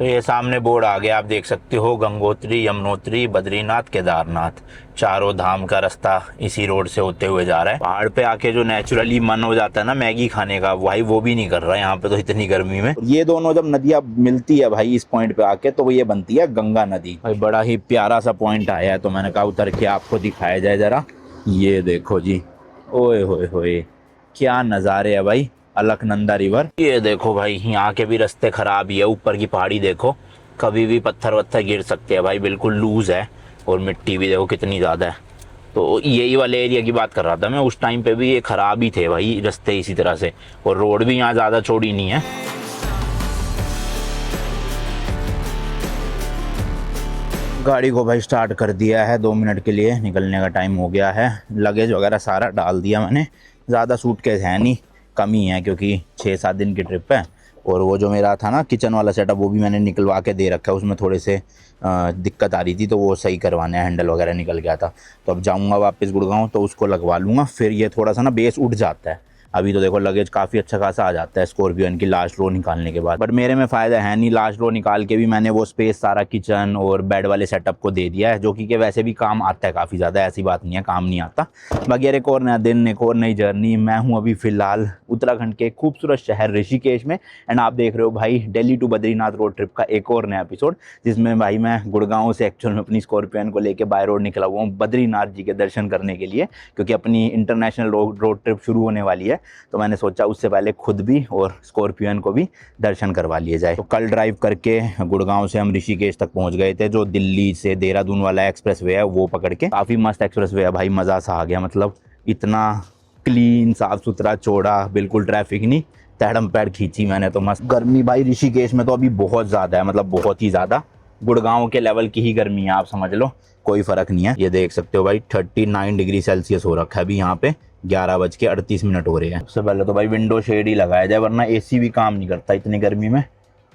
तो ये सामने बोर्ड आ गया, आप देख सकते हो गंगोत्री, यमुनोत्री, बद्रीनाथ, केदारनाथ, चारों धाम का रास्ता इसी रोड से होते हुए जा रहा है। पहाड़ पे आके जो नेचुरली मन हो जाता है ना मैगी खाने का, भाई वो भी नहीं कर रहा है यहाँ पे तो इतनी गर्मी में। ये दोनों जब नदियां मिलती है भाई इस पॉइंट पे आके, तो वो ये बनती है गंगा नदी। भाई बड़ा ही प्यारा सा पॉइंट आया है, तो मैंने कहा उतर के आपको दिखाया जाए जरा। ये देखो जी, ओए होए होए, क्या नज़ारे है भाई। अलकनंदा रिवर, ये देखो भाई यहाँ के भी रास्ते खराब ही है। ऊपर की पहाड़ी देखो, कभी भी पत्थर वत्थर गिर सकते हैं भाई, बिल्कुल लूज है। और मिट्टी भी देखो कितनी ज़्यादा है। तो यही वाले एरिया की बात कर रहा था मैं, उस टाइम पे भी ये खराब ही थे भाई रास्ते इसी तरह से। और रोड भी यहाँ ज़्यादा चौड़ी नहीं है। गाड़ी को भाई स्टार्ट कर दिया है, 2 मिनट के लिए निकलने का टाइम हो गया है। लगेज वगैरह सारा डाल दिया मैंने, ज़्यादा सूटकेस है नहीं, कम ही है क्योंकि 6-7 दिन की ट्रिप है। और वो जो मेरा था ना किचन वाला सेटअप, वो भी मैंने निकलवा के दे रखा है। उसमें थोड़े से दिक्कत आ रही थी, तो वो सही करवाने, हैंडल वगैरह निकल गया था। तो अब जाऊँगा वापस गुड़गांव, तो उसको लगवा लूँगा, फिर ये थोड़ा सा ना बेस उठ जाता है। अभी तो देखो लगेज काफ़ी अच्छा खासा आ जाता है स्कॉर्पियन की लास्ट रो निकालने के बाद। बट मेरे में फ़ायदा है नहीं, लास्ट रो निकाल के भी मैंने वो स्पेस सारा किचन और बेड वाले सेटअप को दे दिया है, जो कि वैसे भी काम आता है काफ़ी ज़्यादा, ऐसी बात नहीं है काम नहीं आता। बाकी यार एक और नया दिन, एक और नई जर्नी। मैं हूँ अभी फ़िलहाल उत्तराखंड के खूबसूरत शहर ऋषिकेश में, एंड आप देख रहे हो भाई Delhi to Badrinath road trip का एक और नया एपिसोड, जिसमें भाई मैं गुड़गांव से एक्चुअल में अपनी स्कॉर्पियन को लेकर बाय रोड निकला हुआ हूँ बद्रीनाथ जी के दर्शन करने के लिए, क्योंकि अपनी इंटरनेशनल रोड ट्रिप शुरू होने वाली है। तो मैंने सोचा उससे पहले खुद भी और स्कॉर्पियन को भी दर्शन करवा लिए जाए। तो कल ड्राइव करके गुड़गांव से हम ऋषिकेश तक पहुंच गए थे। जो दिल्ली से देहरादून वाला एक्सप्रेस वे है वो पकड़ के, काफ़ी मस्त एक्सप्रेस वे है भाई, मज़ा सा आ गया। मतलब इतना क्लीन, साफ़ सुथरा, चौड़ा, बिल्कुल ट्रैफिक नहीं, तहड़म पैड़ खींची मैंने तो मस्त। गर्मी भाई ऋषिकेश में तो अभी बहुत ज़्यादा है, मतलब बहुत ही ज़्यादा, गुड़गांव के लेवल की ही गर्मी है, आप समझ लो, कोई फ़र्क नहीं है। ये देख सकते हो भाई 39 डिग्री सेल्सियस हो रखा है अभी यहाँ पे, 11:38 हो रहे हैं। सबसे पहले तो भाई विंडो शेड ही लगाया जाए, वरना एसी भी काम नहीं करता इतनी गर्मी में,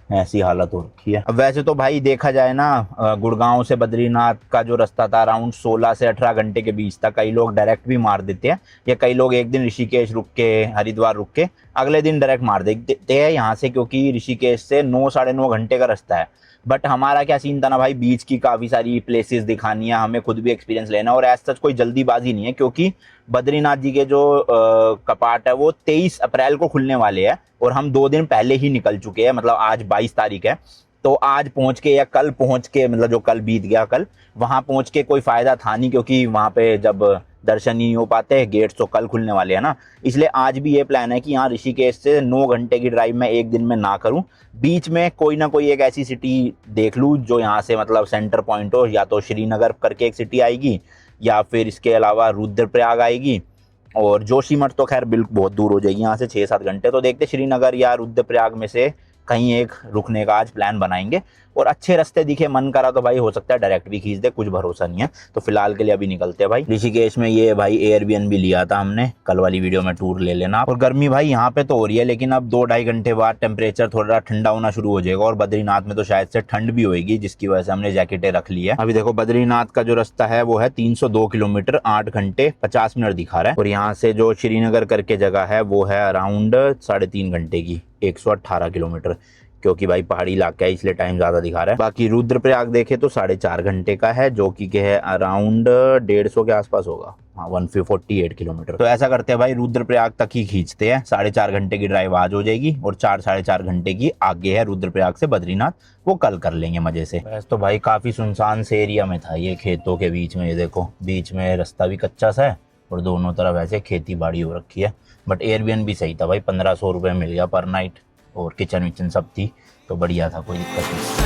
ऐसी हालत हो रखी है। अब वैसे तो भाई देखा जाए ना, गुड़गांव से बद्रीनाथ का जो रास्ता था अराउंड 16 से 18 घंटे के बीच था। कई लोग डायरेक्ट भी मार देते हैं, या कई लोग एक दिन ऋषिकेश रुक के, हरिद्वार रुक के अगले दिन डायरेक्ट मार देते हैं यहाँ से, क्योंकि ऋषिकेश से 9 साढ़े 9 घंटे का रास्ता है। बट हमारा क्या सीन था ना भाई, बीच की काफ़ी सारी प्लेसेस दिखानी है हमें, खुद भी एक्सपीरियंस लेना, और ऐसा सच कोई जल्दीबाजी नहीं है, क्योंकि बद्रीनाथ जी के जो कपाट है वो 23 अप्रैल को खुलने वाले हैं, और हम 2 दिन पहले ही निकल चुके हैं। मतलब आज 22 तारीख है, तो आज पहुंच के या कल पहुंच के, मतलब जो कल बीत गया, कल वहां पहुंच के कोई फ़ायदा था नहीं, क्योंकि वहां पे जब दर्शन ही नहीं हो पाते, गेट्स तो कल खुलने वाले हैं ना। इसलिए आज भी ये प्लान है कि यहाँ ऋषिकेश से 9 घंटे की ड्राइव मैं एक दिन में ना करूँ, बीच में कोई ना कोई एक ऐसी सिटी देख लूँ जो यहाँ से मतलब सेंटर पॉइंट हो। या तो श्रीनगर करके एक सिटी आएगी, या फिर इसके अलावा रुद्रप्रयाग आएगी, और जोशीमठ तो खैर बिल्कुल बहुत दूर हो जाएगी यहाँ से, 6-7 घंटे। तो देखते श्रीनगर या रुद्रप्रयाग में से कहीं एक रुकने का आज प्लान बनाएंगे, और अच्छे रास्ते दिखे, मन करा तो भाई हो सकता है डायरेक्ट भी खींच दे, कुछ भरोसा नहीं है। तो फिलहाल के लिए अभी निकलते हैं भाई ऋषिकेश में। ये भाई एयरबीएनबी लिया था हमने, कल वाली वीडियो में टूर ले लेना। और गर्मी भाई यहाँ पे तो हो रही है, लेकिन अब 2-2.5 घंटे बाद टेम्परेचर थोड़ा ठंडा होना शुरू हो जाएगा, और बद्रीनाथ में तो शायद से ठंड भी होगी, जिसकी वजह से हमने जैकेटें रख ली है। अभी देखो बद्रीनाथ का जो रास्ता है वो है 302 किलोमीटर, 8 घंटे 50 मिनट दिखा रहा है। और यहाँ से जो श्रीनगर करके जगह है वो है अराउंड 3.5 घंटे की, 118 किलोमीटर, क्योंकि भाई पहाड़ी इलाका है इसलिए टाइम ज़्यादा दिखा रहा है। बाकी रुद्रप्रयाग देखे तो 4.5 घंटे का है, जो कि है अराउंड 150 के आसपास होगा, हाँ 148 किलोमीटर। तो ऐसा करते हैं भाई रुद्रप्रयाग तक ही खींचते हैं, 4.5 घंटे की ड्राइव आज हो जाएगी, और 4-4.5 घंटे की आगे है रुद्रप्रयाग से बद्रीनाथ, वो कल कर लेंगे मजे से। वैसे तो भाई काफ़ी सुनसान से एरिया में था ये, खेतों के बीच में, ये देखो बीच में रास्ता भी कच्चा सा है, और दोनों तरफ ऐसे खेती बाड़ी हो रखी है। बट एयरबीएनबी सही था भाई, 1500 रुपये मिल गया पर नाइट, और किचन विचन सब थी, तो बढ़िया था, कोई दिक्कत नहीं।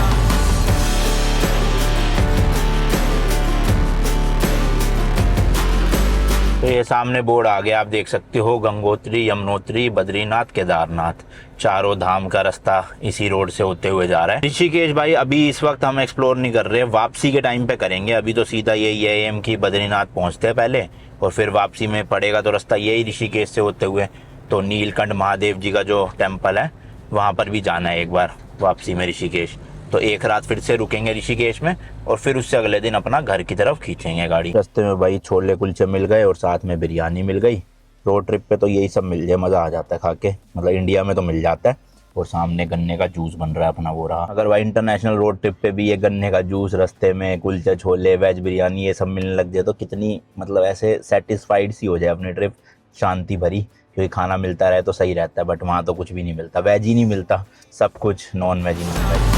तो ये सामने बोर्ड आ गया, आप देख सकते हो गंगोत्री, यमुनोत्री, बद्रीनाथ, केदारनाथ, चारों धाम का रास्ता इसी रोड से होते हुए जा रहा है। ऋषिकेश भाई अभी इस वक्त हम एक्सप्लोर नहीं कर रहे, वापसी के टाइम पे करेंगे। अभी तो सीधा यही है एम की बद्रीनाथ पहुंचते हैं पहले, और फिर वापसी में पड़ेगा तो रास्ता यही ऋषिकेश से होते हुए। तो नीलकंठ महादेव जी का जो टेम्पल है वहाँ पर भी जाना है एक बार वापसी में ऋषिकेश। तो एक रात फिर से रुकेंगे ऋषिकेश में, और फिर उससे अगले दिन अपना घर की तरफ खींचेंगे गाड़ी। रास्ते में भाई छोले कुलचे मिल गए, और साथ में बिरयानी मिल गई। रोड ट्रिप पे तो यही सब मिल जाए, मज़ा आ जाता है खा के, मतलब इंडिया में तो मिल जाता है, और सामने गन्ने का जूस बन रहा है अपना, वो रहा। अगर भाई इंटरनेशनल रोड ट्रिप पे भी ये गन्ने का जूस रास्ते में, कुलचे छोले, वेज बिरयानी ये सब मिलने लग जाए तो कितनी मतलब ऐसे सेटिस्फाइड सी हो जाए अपनी ट्रिप, शांति भरी। क्योंकि खाना मिलता रहे तो सही रहता है, बट वहाँ तो कुछ भी नहीं मिलता, वेज ही नहीं मिलता, सब कुछ नॉन वेज ही मिलता है।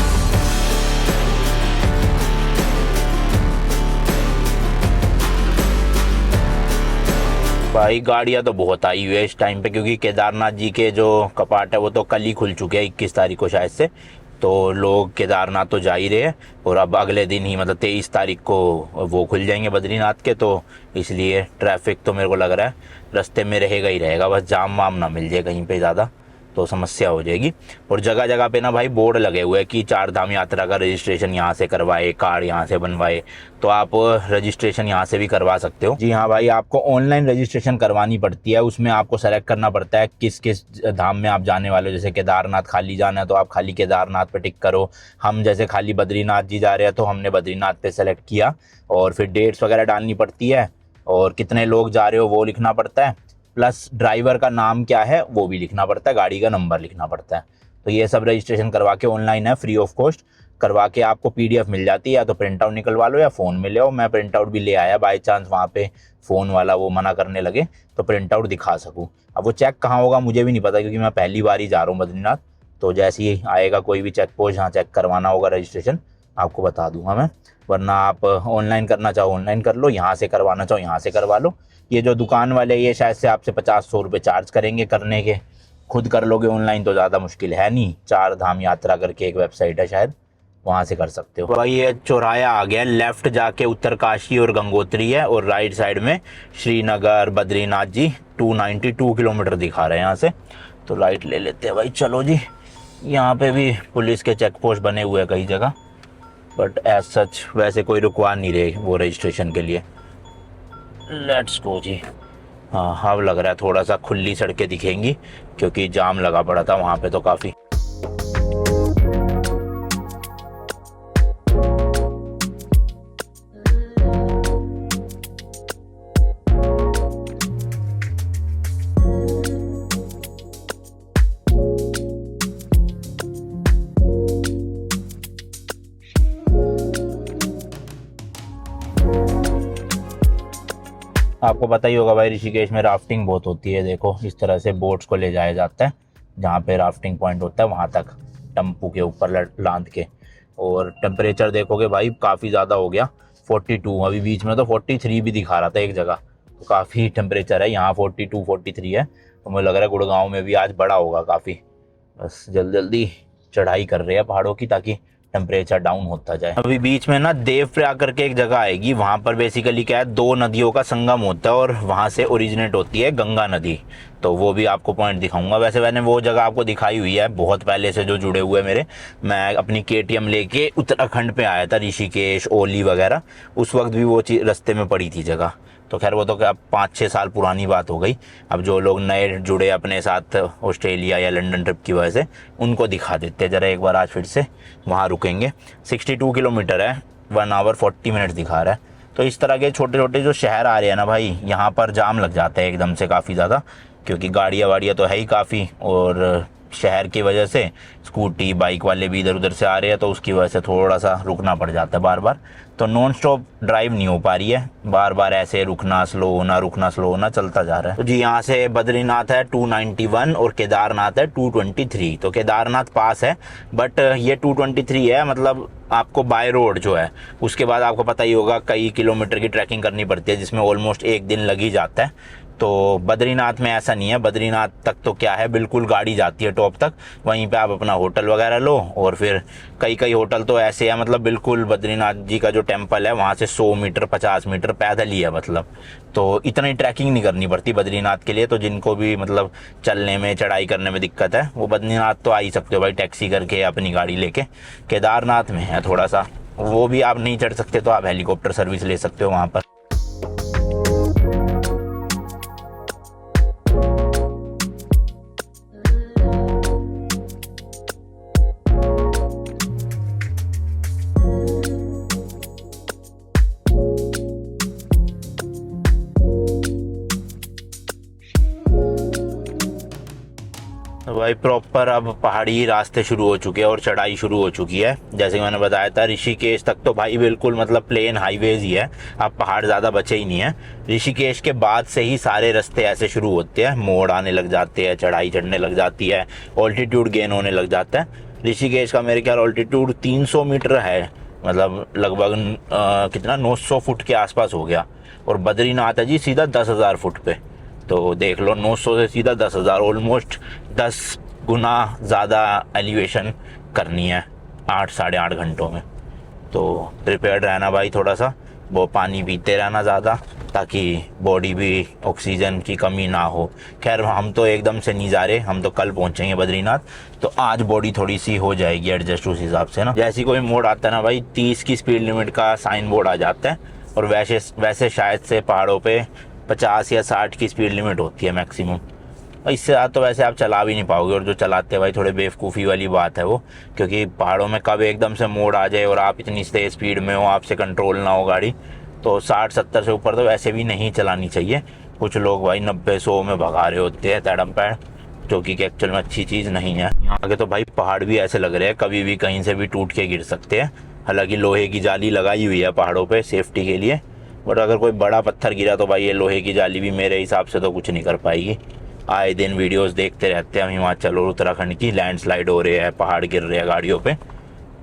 भाई गाड़ियाँ तो बहुत आई हुई है इस टाइम पे, क्योंकि केदारनाथ जी के जो कपाट है वो तो कल ही खुल चुके हैं, 21 तारीख को शायद से। तो लोग केदारनाथ तो जा ही रहे हैं, और अब अगले दिन ही मतलब 23 तारीख को वो खुल जाएंगे बद्रीनाथ के। तो इसलिए ट्रैफिक तो मेरे को लग रहा है रास्ते में रहेगा ही रहेगा, बस जाम वाम ना मिल जाए कहीं पे ज़्यादा तो समस्या हो जाएगी। और जगह जगह पे ना भाई बोर्ड लगे हुए हैं कि 4 धाम यात्रा का रजिस्ट्रेशन यहाँ से करवाए, कार्ड यहाँ से बनवाए, तो आप रजिस्ट्रेशन यहाँ से भी करवा सकते हो। जी हाँ भाई, आपको ऑनलाइन रजिस्ट्रेशन करवानी पड़ती है, उसमें आपको सेलेक्ट करना पड़ता है किस किस धाम में आप जाने वाले हो। जैसे केदारनाथ खाली जाना है तो आप खाली केदारनाथ पे टिक करो। हम जैसे खाली बद्रीनाथ जी जा रहे हैं तो हमने बद्रीनाथ पे सेलेक्ट किया, और फिर डेट्स वगैरह डालनी पड़ती है, और कितने लोग जा रहे हो वो लिखना पड़ता है, प्लस ड्राइवर का नाम क्या है वो भी लिखना पड़ता है, गाड़ी का नंबर लिखना पड़ता है। तो ये सब रजिस्ट्रेशन करवा के ऑनलाइन है, फ्री ऑफ कॉस्ट करवा के आपको पीडीएफ मिल जाती है, या तो प्रिंट आउट निकलवा लो या फ़ोन में ले आओ। मैं प्रिंट आउट भी ले आया, बाई चांस वहाँ पे फ़ोन वाला वो मना करने लगे तो प्रिंट आउट दिखा सकूँ। अब वो चेक कहाँ होगा मुझे भी नहीं पता, क्योंकि मैं पहली बार ही जा रहा हूँ बद्रीनाथ। तो जैसे ही आएगा कोई भी चेक पोस्ट जहाँ चेक करवाना होगा रजिस्ट्रेशन, आपको बता दूंगा मैं। वरना आप ऑनलाइन करना चाहो ऑनलाइन कर लो, यहाँ से करवाना चाहो यहाँ से करवा लो। ये जो दुकान वाले ये शायद से आपसे 50-100 रुपये चार्ज करेंगे करने के, खुद कर लोगे ऑनलाइन तो ज़्यादा मुश्किल है नहीं। 4 धाम यात्रा करके एक वेबसाइट है शायद, वहाँ से कर सकते हो। भाई ये चौराया आ गया, लेफ्ट जाके उत्तरकाशी और गंगोत्री है, और राइट साइड में श्रीनगर बद्रीनाथ जी। 292 किलोमीटर दिखा रहे हैं यहाँ से, तो राइट ले लेते हैं भाई। चलो जी, यहाँ पे भी पुलिस के चेक पोस्ट बने हुए हैं कई जगह, बट एज सच वैसे कोई रुकवा नहीं रहे वो रजिस्ट्रेशन के लिए। लेट्स गो जी। हाँ, अब लग रहा है थोड़ा सा खुली सड़कें दिखेंगी, क्योंकि जाम लगा पड़ा था वहाँ पे तो काफ़ी। आपको पता ही होगा भाई ऋषिकेश में राफ्टिंग बहुत होती है। देखो इस तरह से बोट्स को ले जाया जाता है, जहाँ पे राफ्टिंग पॉइंट होता है वहाँ तक, टम्पू के ऊपर लांद के। और टेम्परेचर देखोगे भाई काफ़ी ज़्यादा हो गया, 42। अभी बीच में तो 43 भी दिखा रहा था एक जगह, तो काफ़ी टेम्परेचर है। यहाँ 42-43 है, तो मुझे लग रहा है गुड़गांव में भी आज बड़ा होगा काफ़ी। बस जल्दी जल्दी चढ़ाई कर रहे हैं पहाड़ों की, ताकि टेम्परेचर डाउन होता जाए। अभी बीच में ना देवप्रयाग करके एक जगह आएगी, वहाँ पर बेसिकली क्या है, 2 नदियों का संगम होता है, और वहाँ से ओरिजिनेट होती है गंगा नदी। तो वो भी आपको पॉइंट दिखाऊंगा। वैसे मैंने वो जगह आपको दिखाई हुई है बहुत पहले से, जो जुड़े हुए मेरे। मैं अपनी KTM लेके उत्तराखंड पे आया था, ऋषिकेश ओली वगैरह, उस वक्त भी वो चीज़ रास्ते में पड़ी थी जगह। तो खैर वो तो क्या 5-6 साल पुरानी बात हो गई। अब जो लोग नए जुड़े अपने साथ ऑस्ट्रेलिया या लंदन ट्रिप की वजह से, उनको दिखा देते हैं ज़रा एक बार। आज फिर से वहाँ रुकेंगे। 62 किलोमीटर है, 1 आवर 40 मिनट दिखा रहा है। तो इस तरह के छोटे छोटे जो शहर आ रहे हैं ना भाई, यहाँ पर जाम लग जाता है एकदम से काफ़ी ज़्यादा, क्योंकि गाड़ियाँ वाड़ियाँ तो है ही काफ़ी, और शहर की वजह से स्कूटी बाइक वाले भी इधर उधर से आ रहे हैं, तो उसकी वजह से थोड़ा सा रुकना पड़ जाता है बार बार। तो नॉन स्टॉप ड्राइव नहीं हो पा रही है, बार बार ऐसे रुकना स्लो होना, रुकना स्लो होना चलता जा रहा है। तो जी यहाँ से बद्रीनाथ है 291 और केदारनाथ है 223। तो केदारनाथ पास है, बट ये 223 है, मतलब आपको बाय रोड जो है। उसके बाद आपको पता ही होगा कई किलोमीटर की ट्रैकिंग करनी पड़ती है, जिसमें ऑलमोस्ट 1 दिन लग ही जाता है। तो बद्रीनाथ में ऐसा नहीं है, बद्रीनाथ तक तो क्या है, बिल्कुल गाड़ी जाती है टॉप तक, वहीं पे आप अपना होटल वगैरह लो। और फिर कई होटल तो ऐसे है, मतलब बिल्कुल बद्रीनाथ जी का जो टेम्पल है वहाँ से 100 मीटर 50 मीटर पैदल ही है मतलब। तो इतनी ट्रैकिंग नहीं करनी पड़ती बद्रीनाथ के लिए। तो जिनको भी मतलब चलने में चढ़ाई करने में दिक्कत है, वो बद्रीनाथ तो आ ही सकते हो भाई, टैक्सी करके अपनी गाड़ी लेके। केदारनाथ में है थोड़ा सा, वो भी आप नहीं चढ़ सकते तो आप हेलीकॉप्टर सर्विस ले सकते हो वहाँ पर। तो भाई भाई प्रॉपर अब पहाड़ी रास्ते शुरू हो चुके हैं और चढ़ाई शुरू हो चुकी है। जैसे कि मैंने बताया था ऋषिकेश तक तो भाई बिल्कुल मतलब प्लेन हाईवेज ही है, अब पहाड़ ज़्यादा बचे ही नहीं है। ऋषिकेश के बाद से ही सारे रास्ते ऐसे शुरू होते हैं, मोड़ आने लग जाते हैं, चढ़ाई चढ़ने लग जाती है, ऑल्टीट्यूड गेन होने लग जाता है। ऋषिकेश का मेरे ख्याल ऑल्टीट्यूड 300 मीटर है, मतलब लगभग कितना 900 फुट के आसपास हो गया। और बद्रीनाथ है जी सीधा 10,000 फुट पे। तो देख लो 900 से सीधा 10,000, ऑलमोस्ट 10 गुना ज़्यादा एलिवेशन करनी है 8-8.5 घंटों में। तो प्रिपेयर्ड रहना भाई, थोड़ा सा वो पानी पीते रहना ज़्यादा, ताकि बॉडी भी ऑक्सीजन की कमी ना हो। खैर हम तो एकदम से नहीं जा रहे, हम तो कल पहुंचेंगे बद्रीनाथ, तो आज बॉडी थोड़ी सी हो जाएगी एडजस्ट उस हिसाब से ना। जैसी कोई मोड़ आता है ना भाई, 30 की स्पीड लिमिट का साइन बोर्ड आ जाता है, और वैसे शायद से पहाड़ों पे 50 या 60 की स्पीड लिमिट होती है मैक्सिमम। इससे ज़्यादा तो वैसे आप चला भी नहीं पाओगे, और जो चलाते हैं भाई थोड़े बेवकूफ़ी वाली बात है वो, क्योंकि पहाड़ों में कब एकदम से मोड़ आ जाए और आप इतनी तेज़ स्पीड में हो, आपसे कंट्रोल ना हो गाड़ी, तो 60-70 से ऊपर तो वैसे भी नहीं चलानी चाहिए। कुछ लोग भाई 90-100 में भगा रहे होते हैं तड़म पैड़, जो कि एक्चुअल में अच्छी चीज़ नहीं है। यहाँ आगे तो भाई पहाड़ भी ऐसे लग रहे हैं कभी भी कहीं से भी टूट के गिर सकते हैं। हालांकि लोहे की जाली लगाई हुई है पहाड़ों पे सेफ्टी के लिए, बट अगर कोई बड़ा पत्थर गिरा तो भाई ये लोहे की जाली भी मेरे हिसाब से तो कुछ नहीं कर पाएगी। आए दिन वीडियोस देखते रहते हैं हम हिमाचल और उत्तराखंड की, लैंडस्लाइड हो रहे हैं, पहाड़ गिर रहे हैं गाड़ियों पे,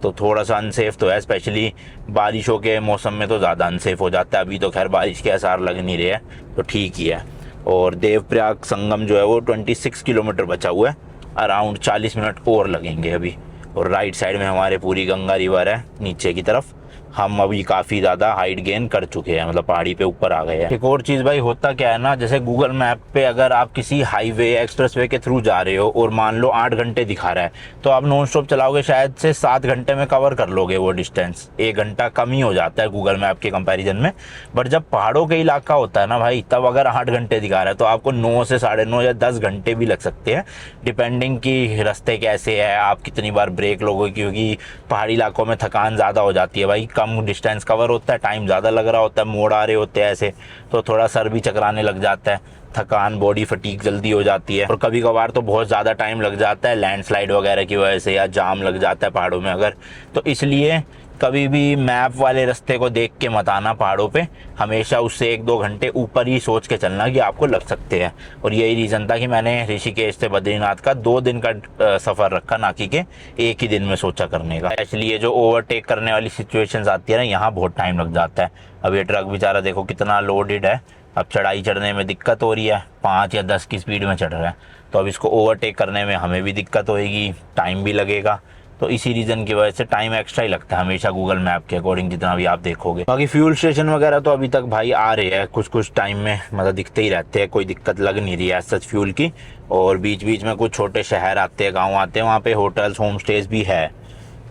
तो थोड़ा सा अनसेफ तो है। स्पेशली बारिशों के मौसम में तो ज़्यादा अनसेफ हो जाता है। अभी तो खैर बारिश के आसार लग नहीं रहे हैं, तो ठीक ही है। और देवप्रयाग संगम जो है वो 26 किलोमीटर बचा हुआ है, अराउंड 40 मिनट और लगेंगे अभी। और राइट साइड में हमारे पूरी गंगा रिवर है नीचे की तरफ। हम अभी काफ़ी ज़्यादा हाइट गेन कर चुके हैं, मतलब पहाड़ी पे ऊपर आ गए हैं। एक और चीज़ भाई होता क्या है ना, जैसे गूगल मैप पे अगर आप किसी हाईवे एक्सप्रेसवे के थ्रू जा रहे हो और मान लो 8 घंटे दिखा रहा है, तो आप नॉन स्टॉप चलाओगे शायद से 7 घंटे में कवर कर लोगे वो डिस्टेंस। 1 घंटा कम ही हो जाता है गूगल मैप के कंपैरिजन में। बट जब पहाड़ों के इलाका होता है ना भाई, तब अगर 8 घंटे दिखा रहा है तो आपको 9 से 9.5 या 10 घंटे भी लग सकते हैं, डिपेंडिंग कि रास्ते कैसे है, आप कितनी बार ब्रेक लोगे, क्योंकि पहाड़ी इलाकों में थकान ज़्यादा हो जाती है भाई, कम डिस्टेंस कवर होता है, टाइम ज़्यादा लग रहा होता है, मोड़ आ रहे होते हैं ऐसे, तो थोड़ा सर भी चकराने लग जाता है, थकान बॉडी फटीक जल्दी हो जाती है। और कभी कभार तो बहुत ज़्यादा टाइम लग जाता है लैंडस्लाइड वगैरह की वजह से, या जाम लग जाता है पहाड़ों में अगर, तो इसलिए कभी भी मैप वाले रास्ते को देख के मत आना पहाड़ों पे, हमेशा उससे 1-2 घंटे ऊपर ही सोच के चलना कि आपको लग सकते हैं। और यही रीज़न था कि मैंने ऋषिकेश से बद्रीनाथ का 2 दिन का सफ़र रखा, ना कि के 1 ही दिन में सोचा करने का। एक्चुअली ये जो ओवरटेक करने वाली सिचुएशंस आती है ना, यहाँ बहुत टाइम लग जाता है। अब ये ट्रक बेचारा देखो कितना लोडेड है, अब चढ़ाई चढ़ने में दिक्कत हो रही है, 5 या 10 की स्पीड में चढ़ रहा है, तो अब इसको ओवरटेक करने में हमें भी दिक्कत होएगी, टाइम भी लगेगा। तो इसी रीज़न की वजह से टाइम एक्स्ट्रा ही लगता है हमेशा गूगल मैप के अकॉर्डिंग, जितना भी आप देखोगे। बाकी फ्यूल स्टेशन वगैरह तो अभी तक भाई आ रहे हैं कुछ टाइम में, मतलब दिखते ही रहते हैं, कोई दिक्कत लग नहीं रही है सच फ्यूल की। और बीच बीच में कुछ छोटे शहर आते हैं, गाँव आते हैं, वहाँ पे होटल्स होम स्टेज भी है,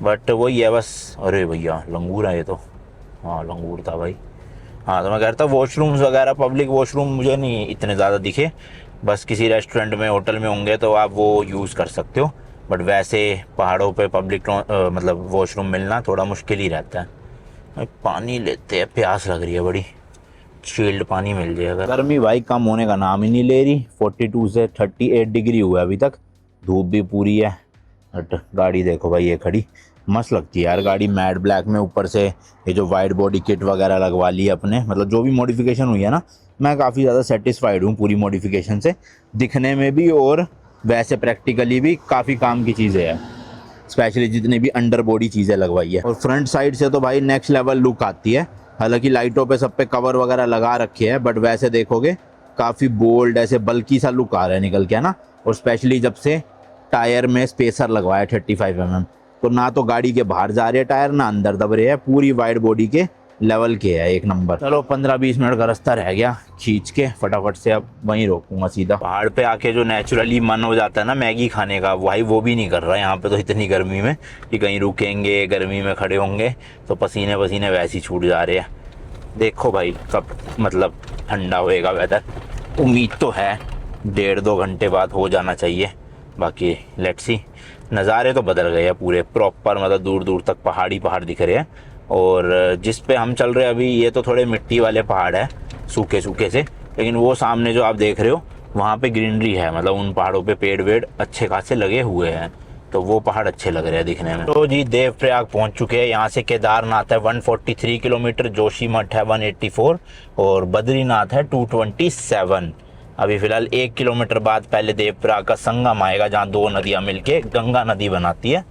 बट वही है बस। अरे भैया लंगूर है ये तो, हाँ लंगूर था भाई। हाँ तो मैं कह रहा था वॉशरूम्स वगैरह, पब्लिक वॉशरूम मुझे नहीं इतने ज़्यादा दिखे, बस किसी रेस्टोरेंट में होटल में होंगे तो आप वो यूज़ कर सकते हो, बट वैसे पहाड़ों पे पब्लिक मतलब वॉशरूम मिलना थोड़ा मुश्किल ही रहता है। पानी लेते हैं, प्यास लग रही है बड़ी, चिल्ड पानी मिल जाएगा। गर्मी भाई कम होने का नाम ही नहीं ले रही, 42 से 38 डिग्री हुआ अभी तक, धूप भी पूरी है। बट गाड़ी देखो भाई ये खड़ी, मस्त लगती है यार गाड़ी, मैट ब्लैक में, ऊपर से ये जो वाइड बॉडी किट वगैरह लगवा ली अपने, मतलब जो भी मॉडिफिकेशन हुई है ना, मैं काफ़ी ज़्यादा सेटिस्फाइड हूँ पूरी मॉडिफिकेशन से, दिखने में भी और वैसे प्रैक्टिकली भी काफ़ी काम की चीज़ें हैं, स्पेशली जितनी भी अंडर बॉडी चीज़ें लगवाई है। और फ्रंट साइड से तो भाई नेक्स्ट लेवल लुक आती है। हालांकि लाइटों पे सब पे कवर वगैरह लगा रखे हैं, बट वैसे देखोगे काफ़ी बोल्ड ऐसे बल्कि सा लुक आ रहा है निकल के, है ना। और स्पेशली जब से टायर में स्पेसर लगवाया 35 mm, तो ना तो गाड़ी के बाहर जा रहे हैं टायर, ना अंदर दब रहे हैं, पूरी वाइड बॉडी के लेवल के है, एक नंबर। चलो 15-20 मिनट का रास्ता रह गया, खींच के फटाफट से अब वहीं रोकूंगा सीधा। पहाड़ पे आके जो नेचुरली मन हो जाता है ना मैगी खाने का, भाई वो भी नहीं कर रहा है यहाँ पे तो, इतनी गर्मी में कि कहीं रुकेंगे गर्मी में खड़े होंगे तो पसीने पसीने वैसे ही छूट जा रहे हैं। देखो भाई कब मतलब ठंडा होएगा वेदर, उम्मीद तो है 1.5-2 घंटे बाद हो जाना चाहिए, बाकी लेट्स सी। नज़ारे तो बदल गए हैं पूरे प्रॉपर, मतलब दूर दूर तक पहाड़ी पहाड़ दिख रहे हैं। और जिस पे हम चल रहे हैं अभी, ये तो थोड़े मिट्टी वाले पहाड़ है सूखे सूखे से, लेकिन वो सामने जो आप देख रहे हो वहाँ पे ग्रीनरी है, मतलब उन पहाड़ों पे पेड़ वेड़ अच्छे खासे लगे हुए हैं, तो वो पहाड़ अच्छे लग रहे हैं दिखने में। तो जी देवप्रयाग पहुंच चुके हैं। यहाँ से केदारनाथ है 143 किलोमीटर, जोशीमठ है 184 और बद्रीनाथ है 227। अभी फिलहाल 1 किलोमीटर बाद पहले देवप्रयाग का संगम आएगा, जहाँ दो नदियाँ मिलके गंगा नदी बनाती है,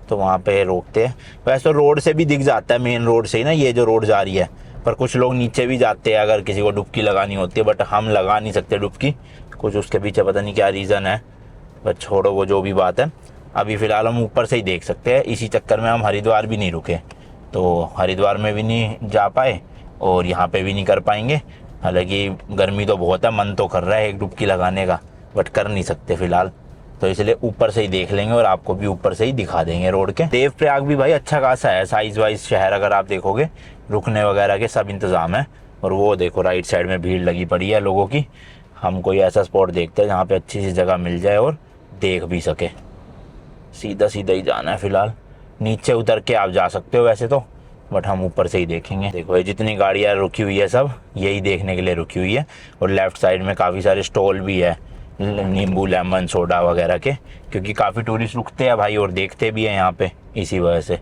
तो वहाँ पे रोकते हैं। वैसे तो रोड से भी दिख जाता है, मेन रोड से ही ना, ये जो रोड जा रही है, पर कुछ लोग नीचे भी जाते हैं अगर किसी को डुबकी लगानी होती है, बट हम लगा नहीं सकते डुबकी, कुछ उसके पीछे पता नहीं क्या रीज़न है, बट छोड़ो वो जो भी बात है। अभी फ़िलहाल हम ऊपर से ही देख सकते हैं, इसी चक्कर में हम हरिद्वार भी नहीं रुके, तो हरिद्वार में भी नहीं जा पाए और यहाँ पे भी नहीं कर पाएंगे। हालांकि गर्मी तो बहुत है, मन तो कर रहा है एक डुबकी लगाने का, बट कर नहीं सकते फ़िलहाल, तो इसलिए ऊपर से ही देख लेंगे और आपको भी ऊपर से ही दिखा देंगे रोड के। देवप्रयाग भी भाई अच्छा खासा है साइज़ वाइज शहर, अगर आप देखोगे रुकने वगैरह के सब इंतज़ाम है। और वो देखो राइट साइड में भीड़ लगी पड़ी है लोगों की। हम कोई ऐसा स्पॉट देखते हैं जहाँ पे अच्छी सी जगह मिल जाए और देख भी सके। सीधा सीधा ही जाना है फ़िलहाल, नीचे उतर के आप जा सकते हो वैसे तो, बट हम ऊपर से ही देखेंगे। देखो ये जितनी गाड़ियाँ रुकी हुई है सब यही देखने के लिए रुकी हुई है, और लेफ़्ट साइड में काफ़ी सारे स्टॉल भी है, नींबू लेमन सोडा वगैरह के, क्योंकि काफ़ी टूरिस्ट रुकते हैं भाई और देखते भी हैं यहाँ पे, इसी वजह से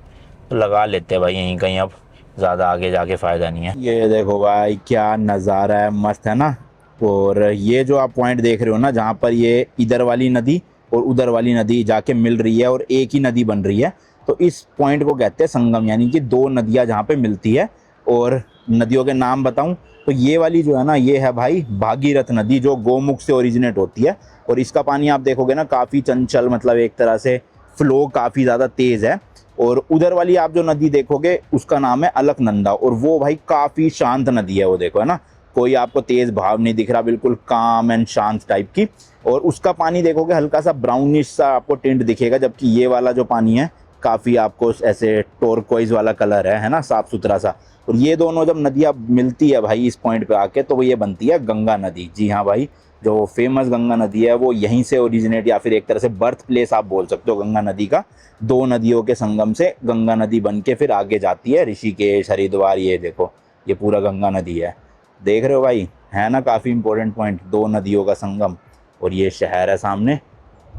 तो लगा लेते हैं भाई यहीं कहीं, अब ज़्यादा आगे जाके फ़ायदा नहीं है। ये देखो भाई क्या नज़ारा है, मस्त है ना। और ये जो आप पॉइंट देख रहे हो ना, जहाँ पर ये इधर वाली नदी और उधर वाली नदी जाके मिल रही है और एक ही नदी बन रही है, तो इस पॉइंट को कहते हैं संगम, यानी कि दो नदियाँ जहाँ पे मिलती है। और नदियों के नाम बताऊं तो ये वाली जो है ना, ये है भाई भागीरथ नदी, जो गोमुख से ओरिजिनेट होती है, और इसका पानी आप देखोगे ना काफ़ी चंचल, मतलब एक तरह से फ्लो काफ़ी ज़्यादा तेज़ है। और उधर वाली आप जो नदी देखोगे उसका नाम है अलकनंदा, और वो भाई काफ़ी शांत नदी है, वो देखो है ना, कोई आपको तेज़ भाव नहीं दिख रहा, बिल्कुल काम एंड शांत टाइप की। और उसका पानी देखोगे हल्का सा ब्राउनिश सा आपको टिंट दिखेगा, जबकि ये वाला जो पानी है काफ़ी आपको ऐसे टोरकोइज वाला कलर है ना, साफ़ सुथरा सा। और ये दोनों जब नदियाँ मिलती है भाई इस पॉइंट पे आके, तो वो ये बनती है गंगा नदी। जी हाँ भाई, जो फेमस गंगा नदी है वो यहीं से ओरिजिनेट, या फिर एक तरह से बर्थ प्लेस आप बोल सकते हो गंगा नदी का। दो नदियों के संगम से गंगा नदी बन के फिर आगे जाती है ऋषिकेश, हरिद्वार। ये देखो ये पूरा गंगा नदी है, देख रहे हो भाई, है ना काफ़ी इंपॉर्टेंट पॉइंट, दो नदियों का संगम। और ये शहर है सामने,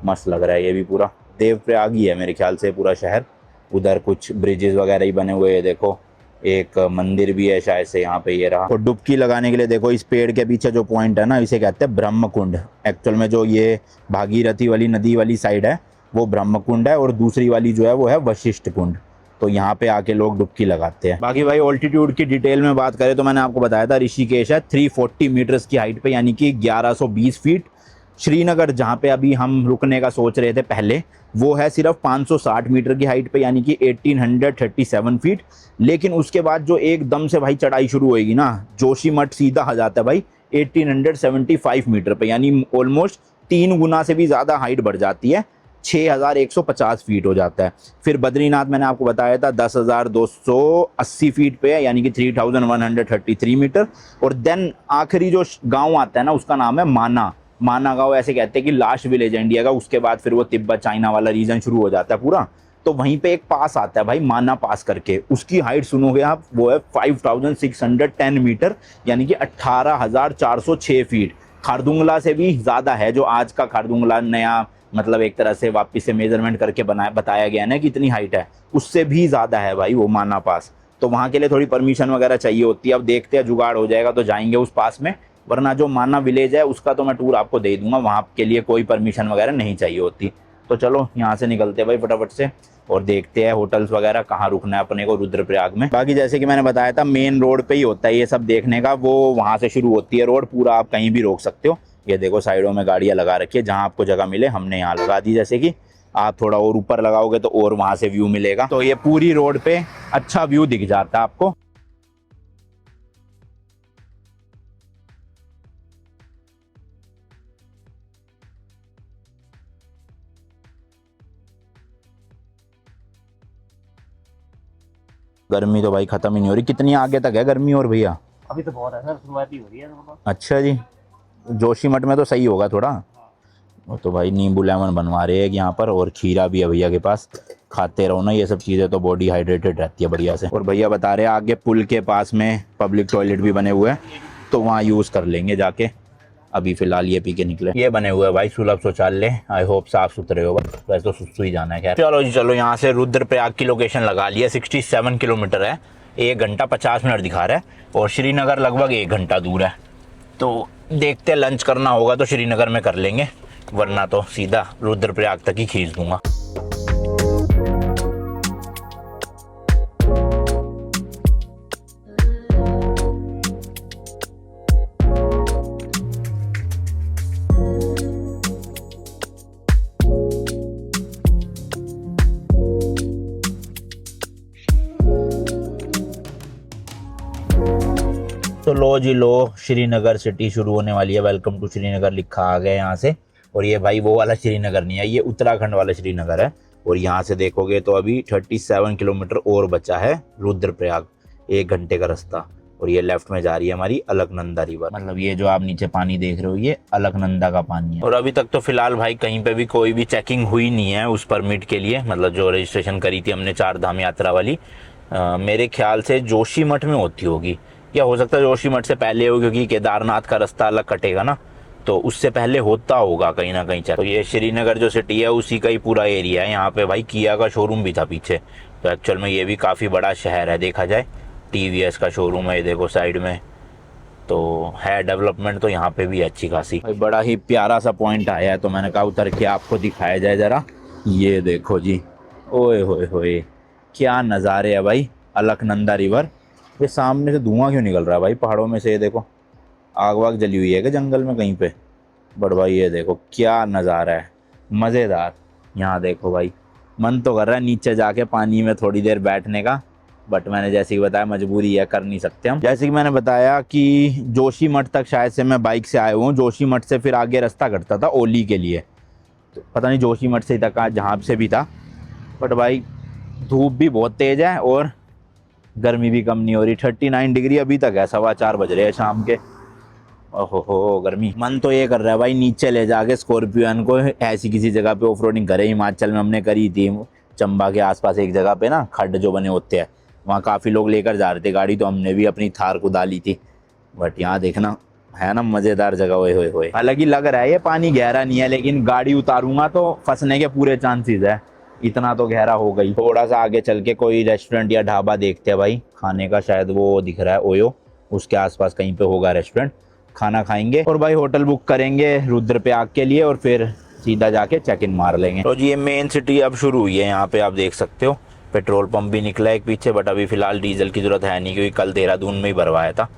मस्त लग रहा है ये भी पूरा, देवप्रयाग ही है मेरे ख्याल से पूरा शहर। उधर कुछ ब्रिजेस वगैरह ही बने हुए हैं, देखो एक मंदिर भी है शायद से यहाँ पे, ये रहा। और डुबकी लगाने के लिए देखो इस पेड़ के पीछे जो पॉइंट है ना, इसे कहते हैं ब्रह्म कुंड। एक्चुअल में जो ये भागीरथी वाली नदी वाली साइड है वो ब्रह्म कुंड है, और दूसरी वाली जो है वो है वशिष्ठ कुंड। तो यहाँ पे आके लोग डुबकी लगाते हैं। बाकी भाई ऑल्टीट्यूड की डिटेल में बात करें तो मैंने आपको बताया था ऋषिकेश है 340 मीटर्स की हाइट पे, यानी कि 1120 फीट। श्रीनगर जहाँ पे अभी हम रुकने का सोच रहे थे पहले, वो है सिर्फ 560 मीटर की हाइट पे, यानी कि 1837 फीट। लेकिन उसके बाद जो एकदम से भाई चढ़ाई शुरू होएगी ना, जोशीमठ सीधा आ जाता है भाई 1875 मीटर पे, यानी ऑलमोस्ट 3 गुना से भी ज़्यादा हाइट बढ़ जाती है, 6150 फीट हो जाता है। फिर बद्रीनाथ मैंने आपको बताया था 10,280 फीट पे है, यानी कि 3133 मीटर। और देन आखिरी जो गांव आता है ना, उसका नाम है माना गांव, ऐसे कहते हैं कि लास्ट विलेज इंडिया का। उसके बाद फिर वो तिब्बत चाइना वाला रीजन शुरू हो जाता है पूरा, तो वहीं पे एक पास आता है भाई माना पास करके, उसकी हाइट सुनोगे आप वो है 5610 मीटर, यानी कि 18,406 फीट। खारदुंगला से भी ज़्यादा है, जो आज का खारदुंगला नया मतलब एक तरह से वापस से मेजरमेंट करके बताया गया ना कि इतनी हाइट है, उससे भी ज़्यादा है भाई वो माना पास। तो वहाँ के लिए थोड़ी परमिशन वगैरह चाहिए होती है। अब देखते हैं जुगाड़ हो जाएगा तो जाएंगे उस पास में, वरना जो माना विलेज है उसका तो मैं टूर आपको दे दूंगा, वहाँ के लिए कोई परमिशन वगैरह नहीं चाहिए होती। तो चलो यहाँ से निकलते हैं भाई फटाफट से और देखते हैं होटल्स वगैरह कहाँ रुकना है अपने को रुद्रप्रयाग में। बाकी जैसे कि मैंने बताया था मेन रोड पे ही होता है ये सब देखने का, वो वहाँ से शुरू होती है रोड, पूरा आप कहीं भी रोक सकते हो। ये देखो साइडों में गाड़ियाँ लगा रखी है, जहाँ आपको जगह मिले हमने यहाँ लगा दी। जैसे कि आप थोड़ा और ऊपर लगाओगे तो और वहाँ से व्यू मिलेगा, तो ये पूरी रोड पे अच्छा व्यू दिख जाता है आपको। गर्मी तो भाई खत्म ही नहीं हो रही। कितनी आगे तक है गर्मी और भैया? अभी तो बहुत है सर, शुरुआत ही हो रही है तो। अच्छा जी, जोशीमठ में तो सही होगा थोड़ा। वो तो भाई नींबू लेमन बनवा रहे हैं यहाँ पर, और खीरा भी है भैया के पास। खाते रहो ना ये सब चीज़ें, तो बॉडी हाइड्रेटेड रहती है बढ़िया से। और भैया बता रहे हैं आगे पुल के पास में पब्लिक टॉयलेट भी बने हुए हैं, तो वहाँ यूज़ कर लेंगे जाके। अभी फिलहाल ये पी के निकले। ये बने हुए भाई सुलभ शौचालय, आई होप साफ सुथरे होगा, वैसे तो सुसु ही जाना है। खैर चलो जी चलो, यहाँ से रुद्रप्रयाग की लोकेशन लगा लिया। 67 किलोमीटर है, 1 घंटा 50 मिनट दिखा रहा है, और श्रीनगर लगभग 1 घंटा दूर है। तो देखते लंच करना होगा तो श्रीनगर में कर लेंगे, वरना तो सीधा रुद्रप्रयाग तक ही खींच दूंगा। तो लो जी लो, श्रीनगर सिटी शुरू होने वाली है। वेलकम टू श्रीनगर लिखा आ गया यहाँ से। और ये भाई वो वाला श्रीनगर नहीं है, ये उत्तराखंड वाला श्रीनगर है। और यहाँ से देखोगे तो अभी 37 किलोमीटर और बचा है रुद्रप्रयाग, 1 घंटे का रास्ता। और ये लेफ्ट में जा रही है हमारी अलकनंदा रिवर, मतलब ये जो आप नीचे पानी देख रहे हो ये अलकनंदा का पानी है। और अभी तक तो फिलहाल भाई कहीं पे भी कोई भी चेकिंग हुई नहीं है उस परमिट के लिए, मतलब जो रजिस्ट्रेशन करी थी हमने 4 धाम यात्रा वाली। मेरे ख्याल से जोशीमठ में होती होगी, या हो सकता है जोशीमठ से पहले हो, क्योंकि केदारनाथ का रास्ता अलग कटेगा ना, तो उससे पहले होता होगा कहीं ना कहीं। तो ये श्रीनगर जो सिटी है उसी का ही पूरा एरिया है। यहाँ पे भाई किया का शोरूम भी था पीछे, तो एक्चुअल में ये भी काफ़ी बड़ा शहर है देखा जाए। टीवीएस का शोरूम है ये देखो साइड में, तो है डेवलपमेंट तो यहाँ पे भी अच्छी खासी। भाई बड़ा ही प्यारा सा पॉइंट आया है, तो मैंने कहा उतर के आपको दिखाया जाए ज़रा। ये देखो जी, ओए होए होए क्या नज़ारे है भाई, अलकनंदा रिवर। ये सामने से धुआं क्यों निकल रहा है भाई पहाड़ों में से, ये देखो आग वाग जली हुई है क्या जंगल में कहीं पे। बट भाई ये देखो क्या नज़ारा है, मज़ेदार। यहाँ देखो भाई, मन तो कर रहा है नीचे जाके पानी में थोड़ी देर बैठने का, बट मैंने जैसे कि बताया मजबूरी है, कर नहीं सकते हम। जैसे कि मैंने बताया कि जोशीमठ तक शायद से मैं बाइक से आया हुआ हूँ, जोशीमठ से फिर आगे रास्ता कटता था ओली के लिए, तो पता नहीं जोशीमठ से तक जहाँ से भी था। बट भाई धूप भी बहुत तेज़ है और गर्मी भी कम नहीं हो रही। 39 डिग्री अभी तक है, 4:15 बज रहे हैं शाम के। ओहो गर्मी। मन तो ये कर रहा है भाई नीचे ले जाके स्कॉर्पियन को ऐसी किसी जगह पे ऑफ रोडिंग करे। हिमाचल में हमने करी थी, चंबा के आसपास एक जगह पे ना खड्ड जो बने होते हैं, वहाँ काफ़ी लोग लेकर जा रहे थे गाड़ी, तो हमने भी अपनी थार को डाली थी। बट यहाँ देखना है ना मज़ेदार जगह, ओए होए। हालांकि लग रहा है ये पानी गहरा नहीं है, लेकिन गाड़ी उतारूंगा तो फंसने के पूरे चांसेस है, इतना तो गहरा हो गई। थोड़ा सा आगे चल के कोई रेस्टोरेंट या ढाबा देखते हैं भाई खाने का, शायद वो दिख रहा है ओयो, उसके आसपास कहीं पे होगा रेस्टोरेंट, खाना खाएंगे और भाई होटल बुक करेंगे रुद्रप्रयाग के लिए, और फिर सीधा जाके चेक इन मार लेंगे। तो जी ये मेन सिटी अब शुरू हुई है, यहाँ पे आप देख सकते हो पेट्रोल पंप भी निकला है एक पीछे, बट अभी फिलहाल डीजल की जरूरत है नहीं, क्योंकि कल देहरादून में ही भरवाया था।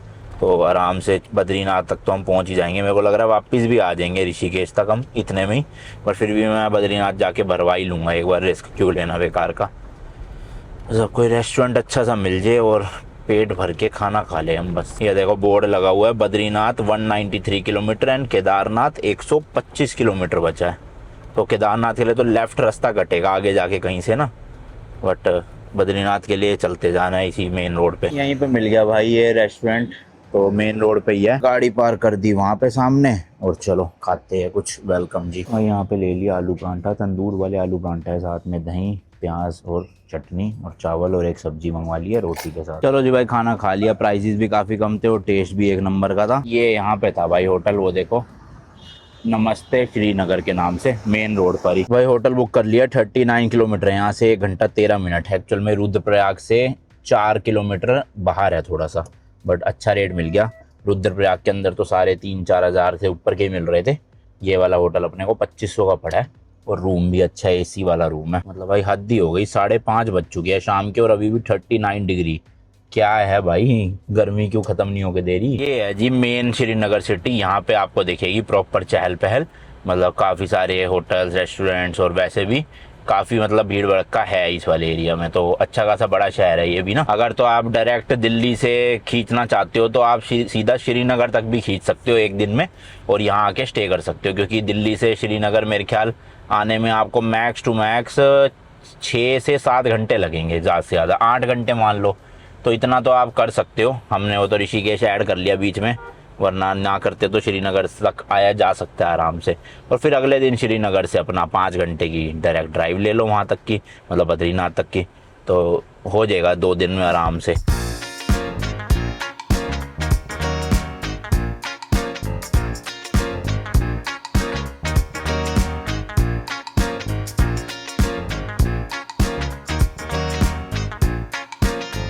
तो आराम से बद्रीनाथ तक तो हम पहुंच ही जाएंगे। मेरे को लग रहा है वापस भी आ जाएंगे ऋषिकेश तक हम इतने में ही, पर फिर भी मैं बद्रीनाथ जाके भरवा ही लूँगा एक बार, रिस्क क्यों लेना बेकार का। सब कोई रेस्टोरेंट अच्छा सा मिल जाए और पेट भर के खाना खा ले हम बस। ये देखो बोर्ड लगा हुआ है, Badrinath 193 kilometre and Kedarnath 125 kilometre बचा है। तो केदारनाथ के लिए तो लेफ्ट रास्ता कटेगा आगे जाके कहीं से ना, बट बद्रीनाथ के लिए चलते जाना है इसी मेन रोड पे। यहीं पे मिल गया भाई ये रेस्टोरेंट, तो मेन रोड पे ही है। गाड़ी पार्क कर दी वहाँ पे सामने, और चलो खाते हैं कुछ। वेलकम जी। और यहाँ पे ले लिया आलू परांठा, तंदूर वाले आलू परांठा है, साथ में दही प्याज और चटनी और चावल और एक सब्जी मंगवा ली है रोटी के साथ। चलो जी भाई खाना खा लिया, प्राइसेस भी काफ़ी कम थे और टेस्ट भी एक नंबर का था। ये यहाँ पे था भाई होटल, वो देखो नमस्ते श्रीनगर के नाम से, मेन रोड पर ही। भाई होटल बुक कर लिया, 39 किलोमीटर है यहाँ से, 1 घंटा 13 मिनट है। एक्चुअल में रुद्रप्रयाग से 4 किलोमीटर बाहर है थोड़ा सा, बट अच्छा रेट मिल गया। रुद्रप्रयाग के अंदर तो 3,500-4 हज़ार से ऊपर के ही मिल रहे थे। ये वाला होटल अपने को 2500 का पड़ा है, और रूम भी अच्छा है, एसी वाला रूम है। मतलब भाई हद ही हो गई, 5:30 बज चुकी है शाम के और अभी भी 39 डिग्री। क्या है भाई, गर्मी क्यों ख़त्म नहीं होके दे रही। ये है जी मेन श्रीनगर सिटी। यहाँ पे आपको दिखेगी प्रॉपर चहल पहल, मतलब काफ़ी सारे होटल्स रेस्टोरेंट्स, और वैसे भी काफ़ी मतलब भीड़ भड़का है इस वाले एरिया में। तो अच्छा खासा बड़ा शहर है ये भी ना। अगर तो आप डायरेक्ट दिल्ली से खींचना चाहते हो तो आप सीधा श्रीनगर तक भी खींच सकते हो एक दिन में, और यहाँ आके स्टे कर सकते हो, क्योंकि दिल्ली से श्रीनगर मेरे ख्याल आने में आपको मैक्स टू मैक्स 6 से 7 घंटे लगेंगे, ज़्यादा से ज़्यादा 8 घंटे मान लो। तो इतना तो आप कर सकते हो। हमने वो तो ऋषिकेश ऐड कर लिया बीच में, वरना ना करते तो श्रीनगर तक आया जा सकता है आराम से। और फिर अगले दिन श्रीनगर से अपना 5 घंटे की डायरेक्ट ड्राइव ले लो वहाँ तक की, मतलब बद्रीनाथ तक की, तो हो जाएगा 2 दिन में आराम से।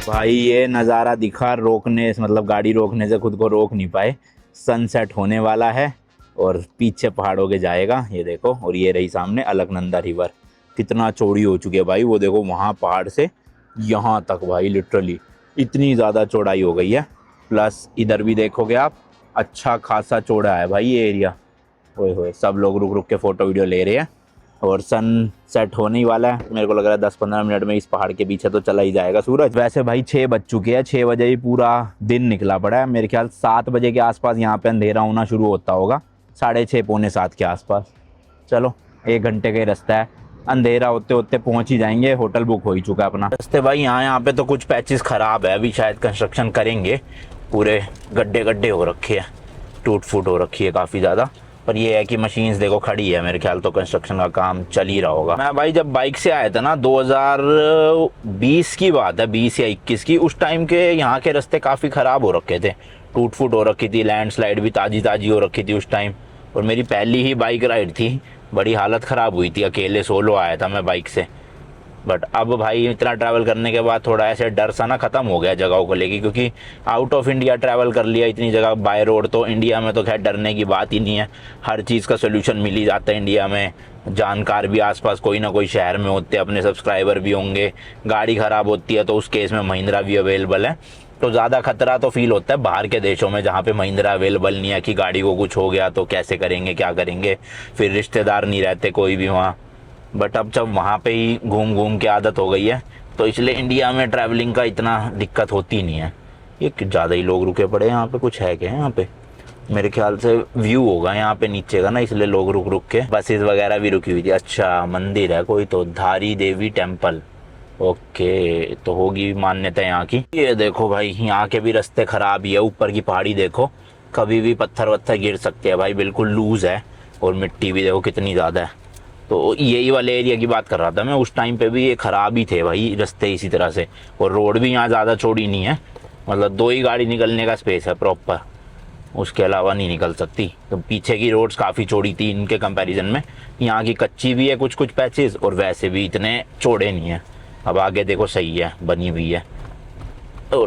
भाई ये नज़ारा दिखा, रोकने मतलब गाड़ी रोकने से खुद को रोक नहीं पाए। सनसेट होने वाला है और पीछे पहाड़ों के जाएगा, ये देखो। और ये रही सामने अलकनंदा रिवर, कितना चौड़ी हो चुकी है भाई। वो देखो वहाँ पहाड़ से यहाँ तक भाई, लिटरली इतनी ज़्यादा चौड़ाई हो गई है। प्लस इधर भी देखोगे आप, अच्छा खासा चौड़ा है भाई ये एरिया। ओए होए, सब लोग रुक रुक के फ़ोटो वीडियो ले रहे हैं। और सन सेट होने ही वाला है, मेरे को लग रहा है 10-15 मिनट में इस पहाड़ के पीछे तो चला ही जाएगा सूरज। वैसे भाई 6 बज चुके हैं, 6 बजे ही पूरा दिन निकला पड़ा है। मेरे ख्याल 7 बजे के आसपास यहाँ पे अंधेरा होना शुरू होता होगा, 6:30 पौने 7 के आसपास। चलो 1 घंटे का ही रास्ता है, अंधेरा होते होते पहुँच ही जाएंगे। होटल बुक हो ही चुका है अपना। रास्ते भाई यहाँ पे तो कुछ पैचेस ख़राब है, अभी शायद कंस्ट्रक्शन करेंगे। पूरे गड्ढे गड्ढे हो रखे हैं, टूट फूट हो रखी है काफ़ी ज़्यादा। पर ये है कि मशीन्स देखो खड़ी है, मेरे ख्याल तो कंस्ट्रक्शन का काम चल ही रहा होगा। मैं भाई जब बाइक से आया था ना, 2020 की बात है, 20 या 21 की, उस टाइम के यहाँ के रास्ते काफ़ी ख़राब हो रखे थे, टूट फूट हो रखी थी, लैंडस्लाइड भी ताज़ी ताज़ी हो रखी थी उस टाइम। और मेरी पहली ही बाइक राइड थी, बड़ी हालत ख़राब हुई थी, अकेले सोलो आया था मैं बाइक से। बट अब भाई इतना ट्रैवल करने के बाद थोड़ा ऐसे डर सा ना ख़त्म हो गया जगहों को लेके, क्योंकि आउट ऑफ इंडिया ट्रैवल कर लिया इतनी जगह बाय रोड, तो इंडिया में तो खैर डरने की बात ही नहीं है। हर चीज़ का सोल्यूशन मिल ही जाता है इंडिया में। जानकार भी आसपास कोई ना कोई शहर में होते हैं, अपने सब्सक्राइबर भी होंगे। गाड़ी ख़राब होती है तो उस केस में महिंद्रा भी अवेलेबल है। तो ज़्यादा खतरा तो फील होता है बाहर के देशों में, जहाँ पे महिंद्रा अवेलेबल नहीं है कि गाड़ी को कुछ हो गया तो कैसे करेंगे, क्या करेंगे, फिर रिश्तेदार नहीं रहते कोई भी वहाँ। बट अब जब वहाँ पे ही घूम घूम के आदत हो गई है, तो इसलिए इंडिया में ट्रैवलिंग का इतना दिक्कत होती नहीं है। ये ज़्यादा ही लोग रुके पड़े हैं यहाँ पे, कुछ है क्या यहाँ पे? मेरे ख्याल से व्यू होगा यहाँ पे नीचे का ना, इसलिए लोग रुक रुक के। बसेस वगैरह भी रुकी हुई थी। अच्छा मंदिर है कोई तो, धारी देवी टेम्पल। ओके, तो होगी मान्यता यहाँ की। ये देखो भाई यहाँ के भी रास्ते ख़राब ही है, ऊपर की पहाड़ी देखो, कभी भी पत्थर वत्थर गिर सकते हैं भाई, बिल्कुल लूज़ है। और मिट्टी भी देखो कितनी ज़्यादा है। तो यही वाले एरिया की बात कर रहा था मैं, उस टाइम पे भी ये ख़राब ही थे भाई रास्ते इसी तरह से। और रोड भी यहाँ ज़्यादा चौड़ी नहीं है, मतलब 2 ही गाड़ी निकलने का स्पेस है प्रॉपर, उसके अलावा नहीं निकल सकती। तो पीछे की रोड्स काफ़ी चौड़ी थी इनके कंपैरिजन में। यहाँ की कच्ची भी है कुछ कुछ पैचेस, और वैसे भी इतने चौड़े नहीं है। अब आगे देखो सही है, बनी हुई है। तो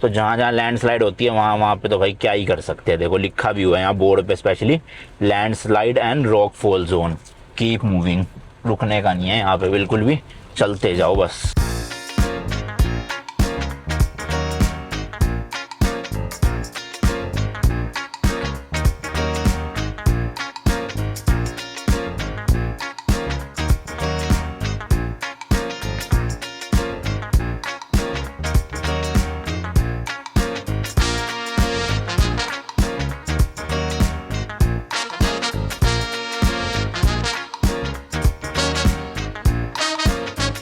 जहाँ जहाँ लैंडस्लाइड होती है वहाँ वहाँ पे तो भाई क्या ही कर सकते हैं। देखो लिखा भी हुआ है यहाँ बोर्ड पे specially, landslide and rock fall zone, keep moving. रुकने का नहीं है यहाँ पे बिल्कुल भी, चलते जाओ बस।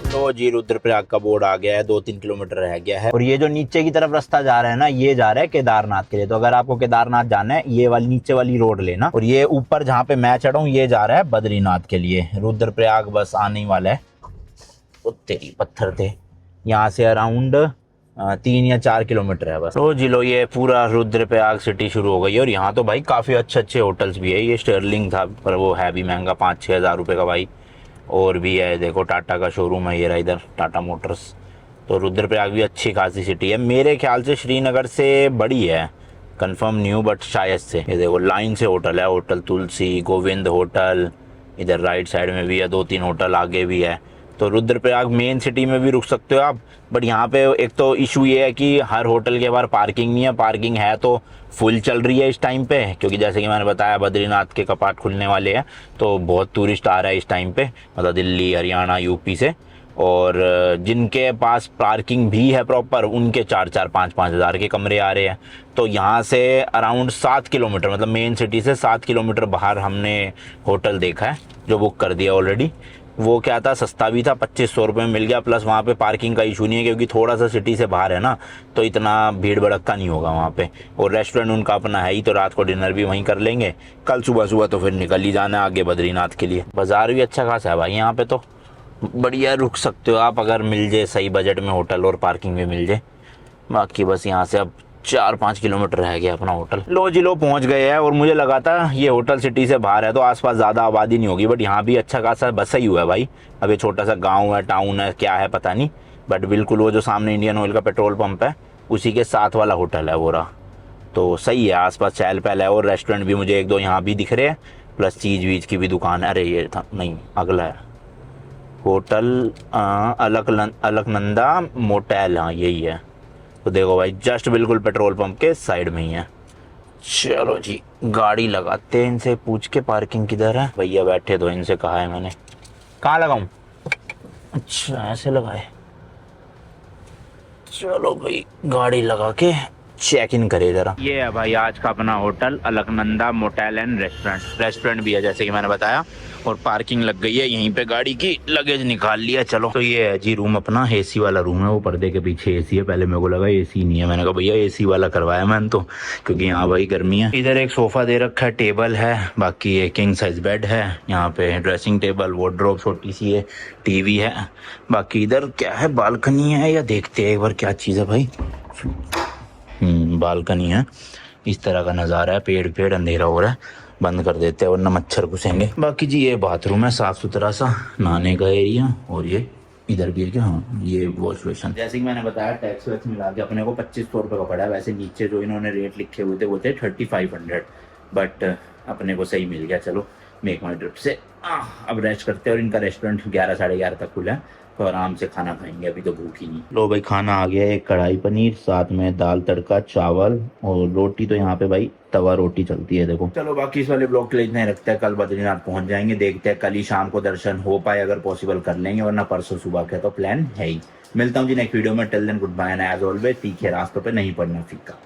लो जी, रुद्रप्रयाग का बोर्ड आ गया है, 2-3 किलोमीटर रह गया है। और ये जो नीचे की तरफ रास्ता जा रहा है ना, ये जा रहा है केदारनाथ के लिए। तो अगर आपको केदारनाथ जाना है, ये वाली नीचे वाली रोड लेना। और ये ऊपर जहाँ पे मैं चढ़ा हूँ, ये जा रहा है बद्रीनाथ के लिए। रुद्रप्रयाग बस आने ही वाला है। तो तेरी पत्थर थे, यहाँ से अराउंड 3 या 4 किलोमीटर है बस। तो जी लो, ये पूरा रुद्रप्रयाग सिटी शुरू हो गई है। और यहाँ तो भाई काफ़ी अच्छे अच्छे होटल्स भी है। ये स्टर्लिंग था पर वो है भी महंगा, 5-6 हज़ार रुपये का भाई। और भी है, देखो टाटा का शोरूम है ये रहा इधर, टाटा मोटर्स। तो रुद्रप्रयाग भी अच्छी खासी सिटी है, मेरे ख्याल से श्रीनगर से बड़ी है, कंफर्म नहीं हूँ बट शायद से। ये देखो लाइन से होटल है, होटल तुलसी, गोविंद होटल, इधर राइट साइड में भी है, 2-3 होटल आगे भी है। तो रुद्रप्रयाग मेन सिटी में भी रुक सकते हो आप। बट यहाँ पे एक तो इशू ये है कि हर होटल के बाहर पार्किंग नहीं है, पार्किंग है तो फुल चल रही है इस टाइम पे, क्योंकि जैसे कि मैंने बताया बद्रीनाथ के कपाट खुलने वाले हैं, तो बहुत टूरिस्ट आ रहा है इस टाइम पे, मतलब दिल्ली, हरियाणा, यूपी से। और जिनके पास पार्किंग भी है प्रॉपर, उनके 4-4, 5-5 हज़ार के कमरे आ रहे हैं। तो यहाँ से अराउंड 7 किलोमीटर, मतलब मेन सिटी से 7 किलोमीटर बाहर हमने होटल देखा है जो बुक कर दिया ऑलरेडी। वो क्या था, सस्ता भी था, 2500 रुपये में मिल गया। प्लस वहाँ पे पार्किंग का इशू नहीं है, क्योंकि थोड़ा सा सिटी से बाहर है ना, तो इतना भीड़ भड़क्का नहीं होगा वहाँ पे। और रेस्टोरेंट उनका अपना है ही, तो रात को डिनर भी वहीं कर लेंगे। कल सुबह सुबह तो फिर निकल ही जाना है आगे बद्रीनाथ के लिए। बाज़ार भी अच्छा खासा है भाई यहाँ पे, तो बढ़िया रुक सकते हो आप अगर मिल जाए सही बजट में होटल और पार्किंग भी मिल जाए। बाकी बस यहाँ से अब 4-5 किलोमीटर रह गया अपना होटल। लो जी लो, पहुँच गए हैं। और मुझे लगा था ये होटल सिटी से बाहर है तो आसपास ज़्यादा आबादी नहीं होगी, बट यहाँ भी अच्छा खासा बसा ही हुआ है भाई। अब ये छोटा सा गांव है, टाउन है, क्या है पता नहीं, बट बिल्कुल वो जो सामने इंडियन ऑयल का पेट्रोल पंप है उसी के साथ वाला होटल है वो रहा। तो सही है, आसपास चहल पहल है और रेस्टोरेंट भी मुझे एक दो यहाँ भी दिख रहे हैं, प्लस चीज़ वीज की भी दुकान है। अरे ये था नहीं, अगला है होटल अलकनंदा मोटेल, हाँ यही है। तो देखो भाई जस्ट बिल्कुल पेट्रोल पंप के साइड में ही है। चलो जी गाड़ी लगाते हैं, इनसे पूछ के पार्किंग किधर है। भैया बैठे तो इनसे कहा है मैंने, कहाँ लगाऊं? अच्छा ऐसे लगाए। चलो भाई गाड़ी लगा के चेक इन करे जरा। ये है भाई आज का अपना hotel Alaknanda motel and restaurant भी है जैसे कि मैंने बताया, और पार्किंग लग गई है यहीं पे गाड़ी की, लगेज निकाल लिया। चलो तो ये है जी रूम अपना, एसी वाला रूम है, वो पर्दे के पीछे एसी है। पहले मेरे को लगा एसी नहीं है, मैंने कहा भैया एसी वाला करवाया मैंने तो, क्योंकि यहाँ भाई गर्मी है। इधर एक सोफा दे रखा है, टेबल है, बाकी एक किंग साइज बेड है, यहाँ पे ड्रेसिंग टेबल, वार्डरोब छोटी सी है, टीवी है। बाकी इधर क्या है, बालकनी है या देखते हैं एक बार क्या चीज़ है भाई। बालकनी है, इस तरह का नज़ारा है, पेड़ पेड़, अंधेरा हो रहा है, बंद कर देते हैं वरना मच्छर घुसेंगे। बाकी जी ये बाथरूम है, साफ सुथरा सा नहाने का एरिया, और ये इधर भी है क्या, हाँ ये वॉश बेसिन। जैसे कि मैंने बताया टैक्स वैक्स मिला के अपने को 2500 रुपये का पड़ा है। वैसे नीचे जो इन्होंने रेट लिखे हुए थे वो थे 3500, बट अपने को सही मिल गया। चलो मेक माई ट्रिप से अब रेस्ट करते हैं, और इनका रेस्टोरेंट 11 साढ़े 11 तक खुला है, तो आराम से खाना खाएंगे, अभी तो भूख ही नहीं। लो भाई खाना आ गया, एक कढ़ाई पनीर, साथ में दाल तड़का, चावल और रोटी। तो यहाँ पे भाई तवा रोटी चलती है देखो। चलो बाकी इस वाले ब्लॉग के लिए इतना ही रखते हैं, कल बद्रीनाथ पहुंच जाएंगे, देखते हैं कल ही शाम को दर्शन हो पाए, अगर पॉसिबल कर लेंगे, वरना परसों सुबह का तो प्लान है ही। मिलता हूँ जी नेक्स्ट वीडियो में, till then good bye and as always तीखे रास्तों पे नहीं पड़ना फीका।